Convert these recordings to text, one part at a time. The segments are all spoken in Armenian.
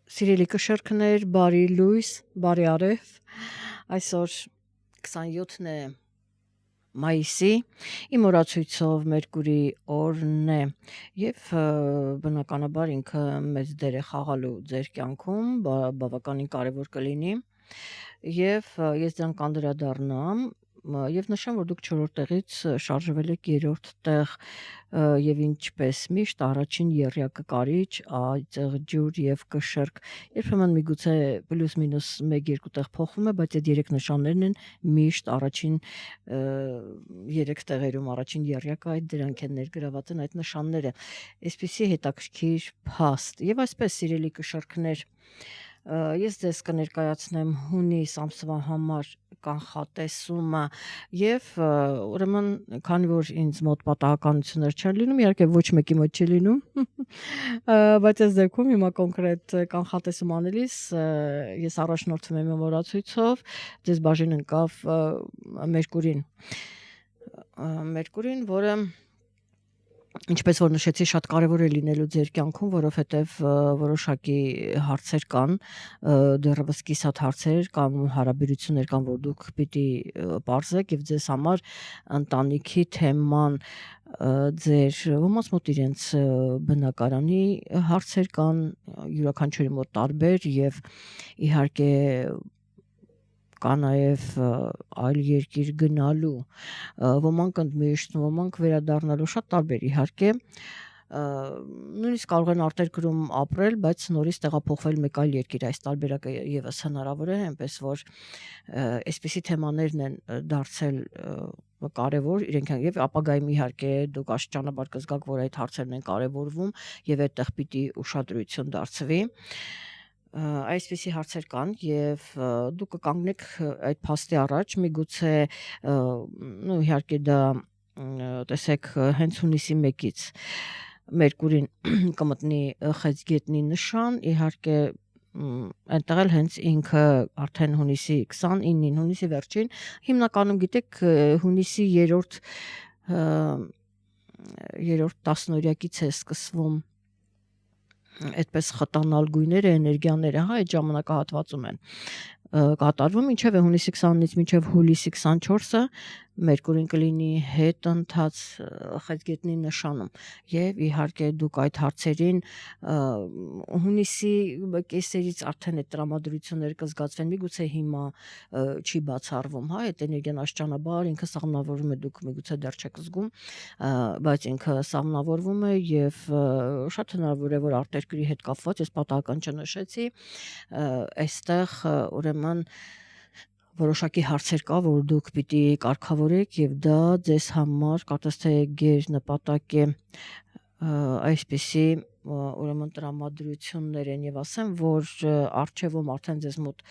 Սիրելի կշերքներ, բարի լույս, բարի արև, այսօր 27 է մայիսի, իմ օրացույցով Մերկուրի օրն է և բնականաբար ինքը մեծ դեր է խաղալու ձեր կյանքում, բավականին կարևոր կլինի և ես դրան կանդրադառնամ և նշեմ, որ դուք 4-րդ տեղից շարժվել եք 3-րդ տեղ և ինչպես միշտ առաջին եռյակը կարիճ, այծեղ ջուր և կշերք, երբեմն միգուցե պլյուս մինուս 1-2 տեղ փոխվում է, բայց այդ 3 նշաններն են միշտ առաջին 3 տեղերում, առաջին եռյակը այդ դրանք են ներգրաված են այդ նշանները, այսպիսի հետաքրքիր փաստ և այսպես սիրելի կշերքներ, ես ձեզ կներկայացնեմ հունիս ամսվա համար կանխատեսումը և ուրեմն քանի որ ինձ մոտ պատահականություններ չեն լինում, իհարկե ոչ մեկի մոտ չի լինում, բայց այս դեպքում հիմա կոնկրետ կանխատեսում անելիս ես առաջնորդվում եմ իմ օրացույցով, ձեզ բաժին ընկավ Մերկուրին, որը ինչպես որ նշեցի, շատ կարևոր է լինելու ձեր կյանքում, որովհետև որոշակի հարցեր կան, դեռևս կիսատ հարցեր կամ հարաբերություններ կան, որ դուք պիտի պարզեք և ձեզ համար ընտանիքի թեման, ձեր ոմանց մոտ իրենց բնակարանի հարցեր կան, յուրաքանչյուրի մոտ տարբեր և իհարկե կա նաև այլ երկիր գնալու, ոմանք ընդմիշտ, ոմանք վերադառնալու, շատ տարբեր իհարկե, նույնիսկ կարող են արտերկրում ապրել, բայց նորից տեղափոխվել մեկ այլ երկիր, այս տարբերակը ևս հնարավոր է, այնպես որ այսպիսի թեմաներն են դարձել կարևոր իրենք և ապագայում իհարկե դուք աստիճանաբար կզգաք, որ այդ հարցերն են կարևորվում և այդտեղ պիտի ուշադրություն դարձվի, այսպիսի հարցեր կան և դուք կկանգնեք այդ փաստի առաջ, միգուցե իհարկե դա տեսեք հենց հունիսի 1-ից Մերկուրին կմտնի խեցգետնի նշան, իհարկե այնտեղ էլ հենց ինքը արդեն հունիսի 29-ին, հունիսի վերջին, հիմնականում գիտեք հունիսի 3-րդ տասնօրյակից է սկսվում այդպես խտանալ գույները, էներգիաները, այդ ժամանակահատվածում են կատարվում, ինչև է հունիսի 20-ից մինչև հուլիսի 24-ը Մերկուրին կլինի հետընթաց խեցգետնի նշանում և իհարկե դուք այդ հարցերին հունիսի կեսերից արդեն այդ տրամադրությունները կզգացվեն, միգուցե հիմա չի բացառվում, այդ էներգիան աստիճանաբար ինքը սաղմնավորվում է, դուք միգուցե դեռ չեք զգում, բայց ինքը սաղմնավորվում է և շատ հնարավոր է, որ արտերկրի հետ կապված, ես պատահական չնշեցի, այստեղ ուրեմն որոշակի հարցեր կա, որ դուք պիտի կարգավորեք և դա ձեզ համար կարծես թե գերնպատակ է այսպիսի ուրեմն տրամադրություններ են և ասեմ, որ առջևում արդեն ձեզ մոտ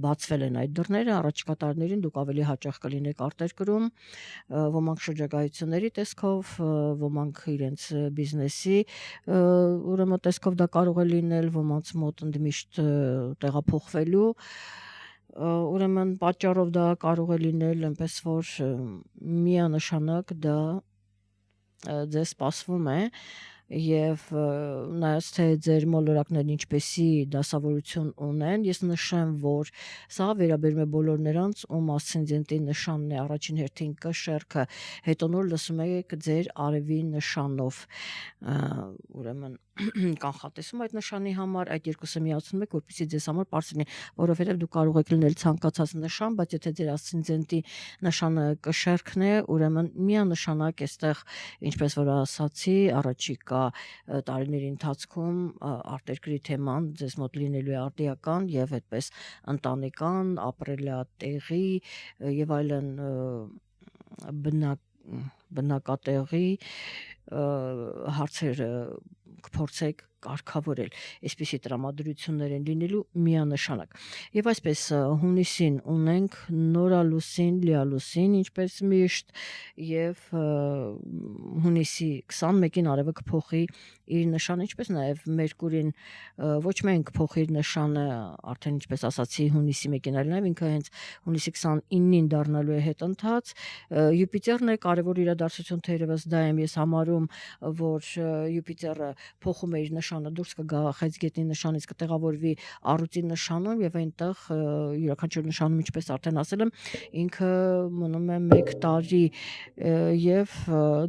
բացվել են այդ դռները, առաջիկա տարիներին դուք ավելի հաճախ կլինեք արտերկրում, ոմանք շրջագայությունների տեսքով, ոմանք իրենց բիզնեսի ուրեմն տեսքով դա կարող է լինել, ոմանց մոտ ընդմիշտ տեղափոխվելու, ուրեմն պատճառով դա կարող է լինել այնպես, որ միանշանակ դա ձեզ սպասվում է և նայած թե ձեր մոլորակներն ինչպեսի դասավորություն ունեն, ես նշեմ, որ սա վերաբերում է բոլոր նրանց, ում ասցենդենտի նշանն է առաջին հերթին կշերքը, հետո նոր լսում եք ձեր արևի նշանով, ուրեմն կանխատեսում այդ նշանի համար, այդ երկուսը միացնում եք, որպեսզի ձեզ համար պարզ լինի, որովհետև դուք կարող եք լինել ցանկացած նշան, բայց եթե ձեր ասցենդենտի նշանը կշերքն է, ուրեմն միանշանակ այստեղ, ինչպես որ ասացի, առաջիկա տարիների ընթացքում արտերկրի թեման ձեզ մոտ լինելու է արդիական և այդպես ընտանեկան, ապրելատեղի և այլն բնակատեղի հարցերը կփորձեք կարգավորել, այսպիսի տրամադրություններ են լինելու միանշանակ և այսպես հունիսին ունենք նորալուսին, լիալուսին, ինչպես միշտ և հունիսի 21-ին արևը կփոխի իր նշանը, ինչպես նաև Մերկուրին ոչ միայն կփոխի իր նշանը, արդեն ինչպես ասացի, հունիսի 1-ին, այլ նաև ինքը հենց հունիսի 29-ին դառնալու է հետընթաց։ Յուպիտերն է կարևոր իրադարձություն, թերևս դա եմ ես համարում, որ Յուպիտերը փոխում է իր նշանը, դուրս կգա Խեցգետնի նշանից, կտեղավորվի առուծի նշանում եւ այնտեղ յուրաքանչյուր նշանում, ինչպես արդեն ասել եմ, ինքը մնում է 1 տարի եւ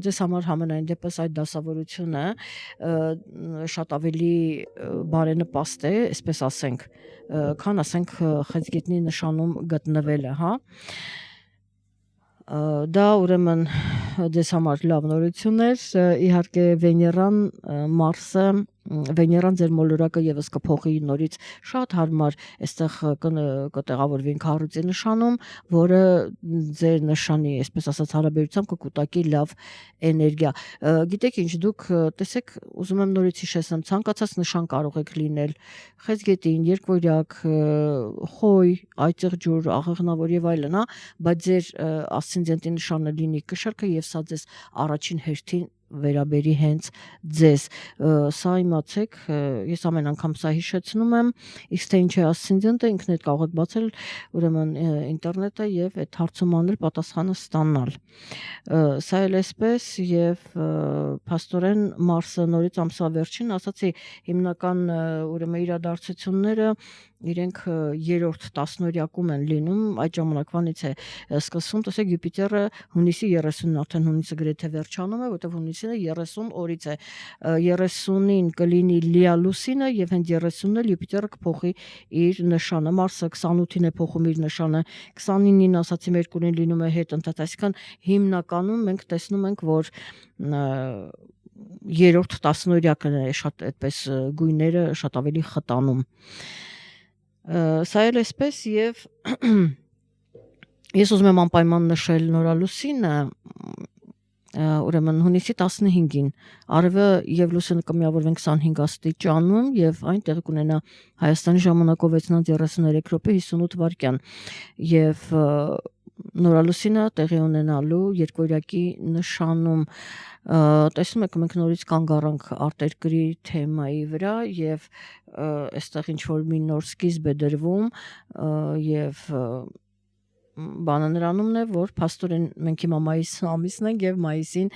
ձեզ համար համենայն դեպս այդ դասավորությունը շատ ավելի բարենպաստ է, այսպես ասենք, քան ասենք Խեցգետնի նշանում գտնվելը, հա։ Դա ուրեմն ձեզ համար լավ նորություն էր, իհարկե Վեներան, Մարսը, Վեներան ձեր մոլորակը եւս կփոխի նորից շատ հարմար, այստեղ կտեղավորվի քառուծի նշանում, որը ձեր նշանի, այսպես ասած, հարաբերությամբ կկուտակի լավ էներգիա։ Գիտեք ինչ, դուք տեսեք, ուզում եմ նորից հիշեցնեմ, ցանկացած նշան կարող եք լինել, Խեցգետին, երկվորյակ, խոյ, այծեղ ջուր, աղեղնավոր եւ այլն, հա, բայց ձեր ասցենդենտի նշանը լինի կշռքը եւ սա ձեզ առաջին հերթին վերաբերի հենց ձեզ, սա իմացեք, ես ամեն անգամ սա հիշեցնում եմ, իսկ թե ինչ է ասցենդենտը, ինքներդ կարող եք բացել ուրեմն ինտերնետը եւ այդ հարցում անել, պատասխանը ստանալ։ Սա էլ էսպես եւ փաստորեն Մարսը նորից ամսվա վերջին, ասացի, հիմնական ուրեմն իրադարձությունները իրենք երրորդ տասնօրյակում են լինում, այդ ժամանակվանից է սկսվում, տեսեք Յուպիտերը հունիսի 30-ին, արդեն հունիսը գրեթե վերջանում է, որտեղ հունիսին 30 օրից է, 30-ին կլինի Լիա լուսինը եւ հենց 30-ն էլ Յուպիտերը կփոխի իր նշանը, Մարսը 28-ին է փոխում իր նշանը, 29-ին ասացի Մերկուրին լինում է հետընթաց, այսինքն հիմնականում մենք տեսնում ենք, որ երրորդ տասնօրյակն է շատ այդպես գույները շատ ավելի խտանում։ Սա էլ էսպես եւ ես ուզում եմ անպայման նշել նորալուսինը, ուրեմն հունիսի 15-ին արևը եւ լուսինը կմիավորվեն 25 աստիճանում եւ այնտեղ կունենա Հայաստանի ժամանակով 6:33 րոպե 58 վայրկյան եւ նորալուսինը տեղի ունենալու երկորյակի նշանում, տեսնում եք, մենք նորից կանգ առանք արտերկրի թեմայի վրա եւ այստեղ ինչ որ մի նոր սկիզբ է դրվում եւ բանը նրանումն է, որ փաստորեն մենք հիմա մայիս ամիսն ենք եւ մայիսին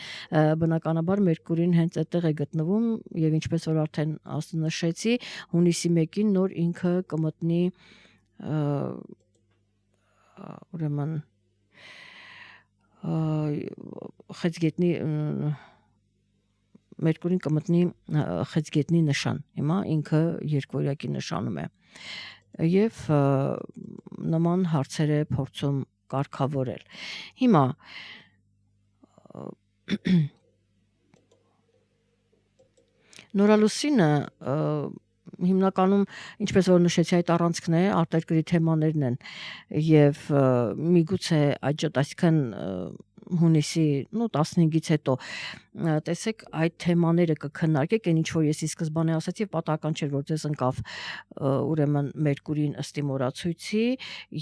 բնականաբար Մերկուրին հենց այդտեղ է գտնվում եւ ինչպես որ արդեն նշեցի, հունիսի 1-ին նոր ինքը կմտնի ուրեմն Խեցգետնի Մերկուրին կմտնի Խեցգետնի նշան, հիմա ինքը երկվորյակի նշանում է եւ նման հարցեր է փորձում կարգավորել։ Հիմա նորալուսինը հիմնականում, ինչպես որ նշեցի, այդ առանցքն է, արտերկրի թեմաներն են եւ միգուցե այդ այսքան հունիսի 15-ից հետո տեսեք այդ թեմաները կքննարկեք, այն ինչ որ ես ի սկզբանե ասացի, պատահական չէր որ ձեզ ընկավ ուրեմն Մերկուրին ըստ իմ օրացույցի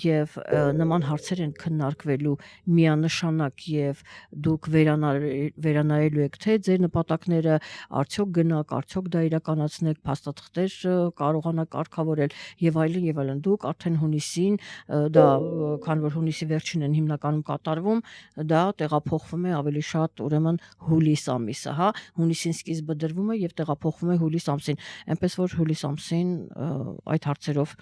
եւ նման հարցեր են քննարկվելու միանշանակ եւ դուք վերանայելու եք թե ձեր նպատակները արդյոք գնաք, արդյոք դա իրականացնեք, փաստաթղթեր կարողանաք կարգավորել եւ այլն, դուք արդեն հունիսին դա քան որ հունիսի վերջին են հիմնականում կատարվում, դա տեղափոխվում է ավելի շատ ուրեմն հուլիս ամիսը, հա, հունիսին սկիզբը դրվում է եւ տեղափոխվում է հուլիս ամսին, այնպես որ հուլիս ամսին այդ հարցերով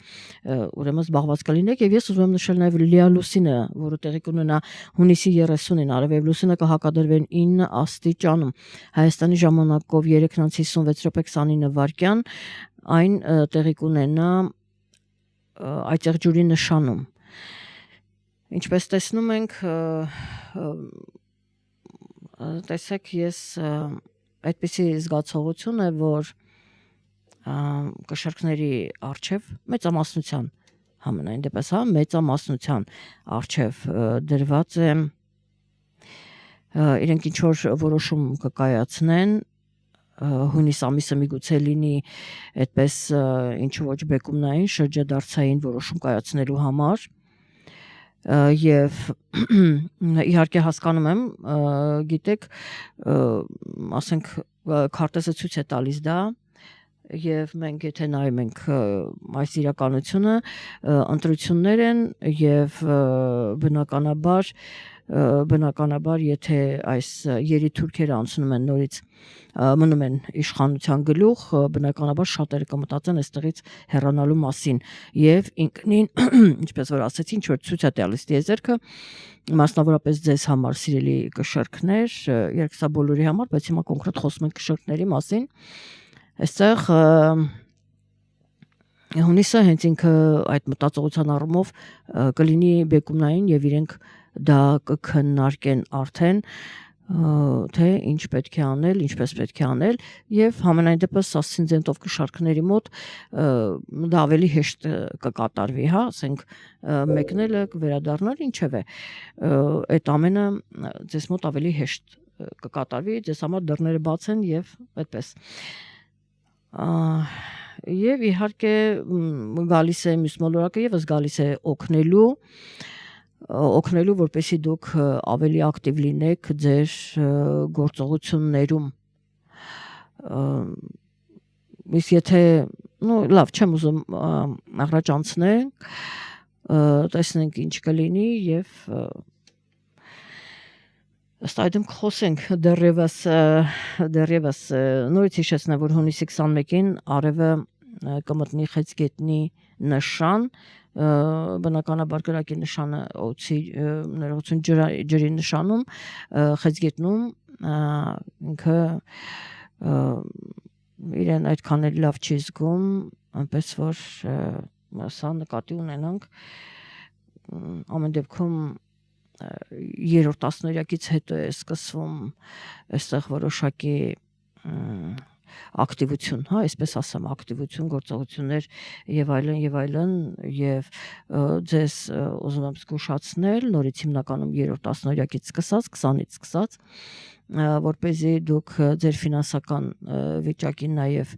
ուրեմն զբաղված կլինեք եւ ես ուզում եմ նշել նաեւ Լիա լուսինը, որը տեղի կունենա հունիսի 30-ին, արևև լուսինը կհակադրվեն 9 աստիճանում, Հայաստանի ժամանակով 3:56 րոպե 29 վայրկյան, այն տեղի կունենա այծեղ ջուրի նշանում։ Ինչպես տեսնում ենք, տեսեք, ես այդպիսի զգացողություն է, որ կշեռքների արչև մեծամասնության համենայն դեպս, հա, մեծամասնության արչև դրված է իրենք ինչ որ որոշում կկայացնեն հունիս ամիսը միգուցե լինի այդպես ինչ ոչ բեկումնային շրջադարձային որոշում կայացնելու համար եւ իհարկե հասկանում եմ, գիտեք, ասենք քարտեզը ցույց է տալիս դա եւ մենք եթե նայում ենք այս իրականությունը ընտրություններ են եւ բնականաբար եթե այս երիտուրքերը անցնում են նորից մնում են իշխանության գլուխ բնականաբար շատերը կմտածեն այստեղից հեռանալու մասին եւ ինքնին ինչպես որ ասեցի ինչ որ ցույց է տալիս դիեզերքը մասնավորապես ձեզ համար սիրելի կշերքներ երկսա բոլորի համար բայց հիմա կոնկրետ խոսում ենք կշերքների մասին այստեղ հունիսը հենց ինքը այդ մտածողության առումով կլինի բեկումնային եւ իրենք դա կքննարկեն արդեն թե ինչ պետք է անել, ինչպես պետք է անել եւ համենայն դեպս ասցենզենտով կշարքների մոտ դա ավելի հեշտ կկատարվի, հա, ասենք մեկնելը կվերադառնալ ինչևէ այդ ամենը ձեզ մոտ ավելի հեշտ կկատարվի, ձեզ համար դռները բաց են եւ այդպես եւ իհարկե գալիս է մյուս մոլորակը եւս գալիս է օգնելու որպեսզի դուք ավելի ակտիվ լինեք ձեր գործողություններում իսկ եթե լավ չեմ ուզում առաջ անցնենք տեսնենք ինչ կլինի եւ ըստ այդմ խոսենք դեռևս նորից հիշեցնեմ որ հունիսի 21-ին արևը կմտնի խեցգետնի նշան բնականաբար գրակի նշանը օծի ներողություն ջրի նշանում խեցգետնում ինքը իրեն այդքան էլ լավ չի զգում այնպես որ սա նկատի ունենանք ամեն դեպքում երրորդ տասնօրյակից հետո է սկսվում այստեղ որոշակի ակտիվություն, հա, այսպես ասեմ, ակտիվություն, գործողություններ եւ այլն եւ ձեզ ուզում եմ զգուշացնել նորից հիմնականում երրորդ տասնօրյակից սկսած 20-ից սկսած որպեսզի դուք ձեր ֆինանսական վիճակին նաեւ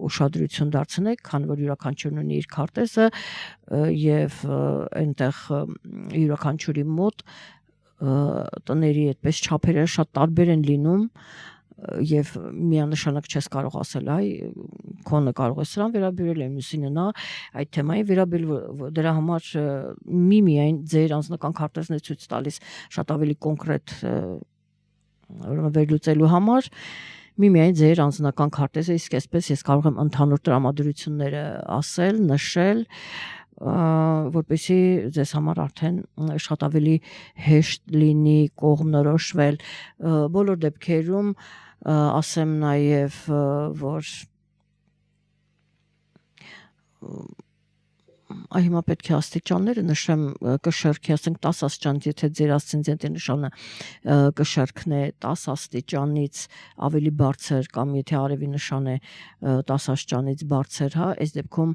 ուշադրություն դարձնեք, քանի որ յուրաքանչյուրն ունի իր քարտեզը եւ այնտեղ յուրաքանչյուրի մոտ տների այդպես չափերը շատ տարբեր են լինում եւ միանշանակ չես կարող ասել այ քոնը կարող է սրան վերաբերել մյուսինը նա այդ թեմային վերաբերել դրա համար միայն ձեր անձնական քարտեզն է ցույց տալիս շատ ավելի կոնկրետ ուրեմն վերլուծելու համար միայն ձեր անձնական քարտեզը իսկ այսպես ես կարող եմ ընդհանուր տրամադրությունները ասել նշել որպեսզի ձեզ համար արդեն շատ ավելի հեշտ լինի կողմնորոշվել բոլոր դեպքերում ասեմ նաև որ հիմա պետք է աստիճանները նշեմ կշերքի ասենք 10 աստիճանից եթե ձեր ասցենզենտի նշանը կշերքն է 10 աստիճանից ավելի բարձր կամ եթե արևի նշան է 10 աստիճանից բարձր հա այս դեպքում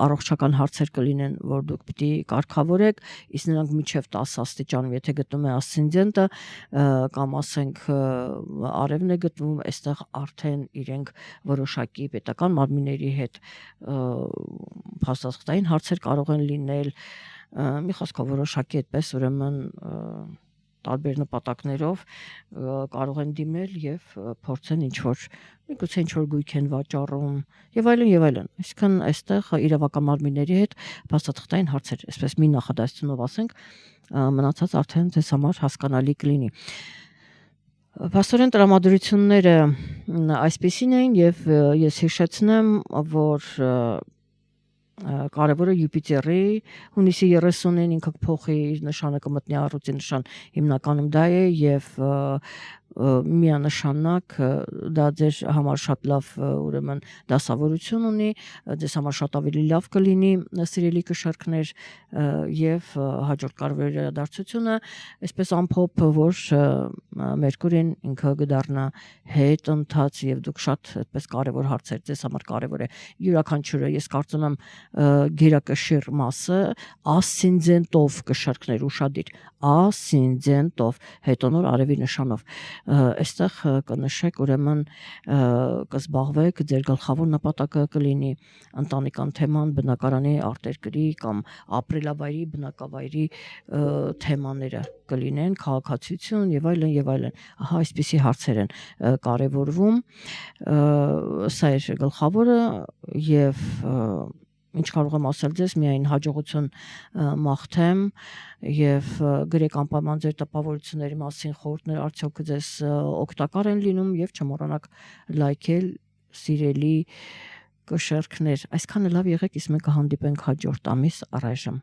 առողջական հարցեր կլինեն որ դուք պիտի կարգավորեք իսկ նրանք մինչև 10 աստիճանում եթե գտնում է ասցենզենտը կամ ասենք արևն է գտնվում այստեղ արդեն իրենք որոշակի պետական մարմինների հետ փաստացղտային հարցեր կարող են լինել մի խոսքով որոշակի այդպես ուրեմն տարբեր նպատակներով կարող են դիմել եւ փորձեն ինչ որ միգուցե ինչ որ գույք են վաճառում եւ այլն այսինքն այստեղ իրավական մարմինների հետ փաստաթղթային հարցեր այսպես մի նախադասությունով ասենք մնացած արդեն ձեզ համար հասկանալի կլինի Փաստորեն տրամադրությունները այսպեսին են եւ ես հիշեցնեմ որ կարևորը Յուպիտերի հունիսի 30-ին ինքը փոխի իր նշանը կմտնի առուծի նշան հիմնականում դա է եւ միանշանակ դա ձեր համար շատ լավ ուրեմն դասավորություն ունի ձեզ համար շատ ավելի լավ կլինի սիրելի կշերքներ եւ հաջորդ կարևոր իրադարձությունը այսպես ամփոփ որ Մերկուրին ինքը կդառնա հետ ընթաց եւ դուք շատ այդպես կարևոր հարցեր ձեզ համար կարևոր է յուրաքանչյուրը ես կարծում եմ գերակշիռ մասը ասցենզենտով կշերքներ ուշադիր ասցենզենտով հետոնոր արևի նշանով այստեղ կնշեք ուրեմն կզբաղվեք ձեր գլխավոր նպատակը կլինի ընտանեկան թեման, բնակարանի արտերկրի կամ ապրելավայրի, բնակավայրի թեմաները կլինեն, քաղաքացիություն եւ այլն եւ այլն։ Ահա այսպիսի հարցեր են կարևորվում, սա է գլխավորը եւ ինչ կարող եմ ասել ձեզ, միայն հաջողություն մաղթեմ եւ գրեք անպայման ձեր տպավորությունների մասին խորհուրդներ, արդյոք ձեզ օգտակար են լինում եւ չմոռանաք լայքել, սիրելի կշերքներ։ Այսքանը լավ եղեք, իսկ մենք կհանդիպենք հաջորդ ամիս առայժմ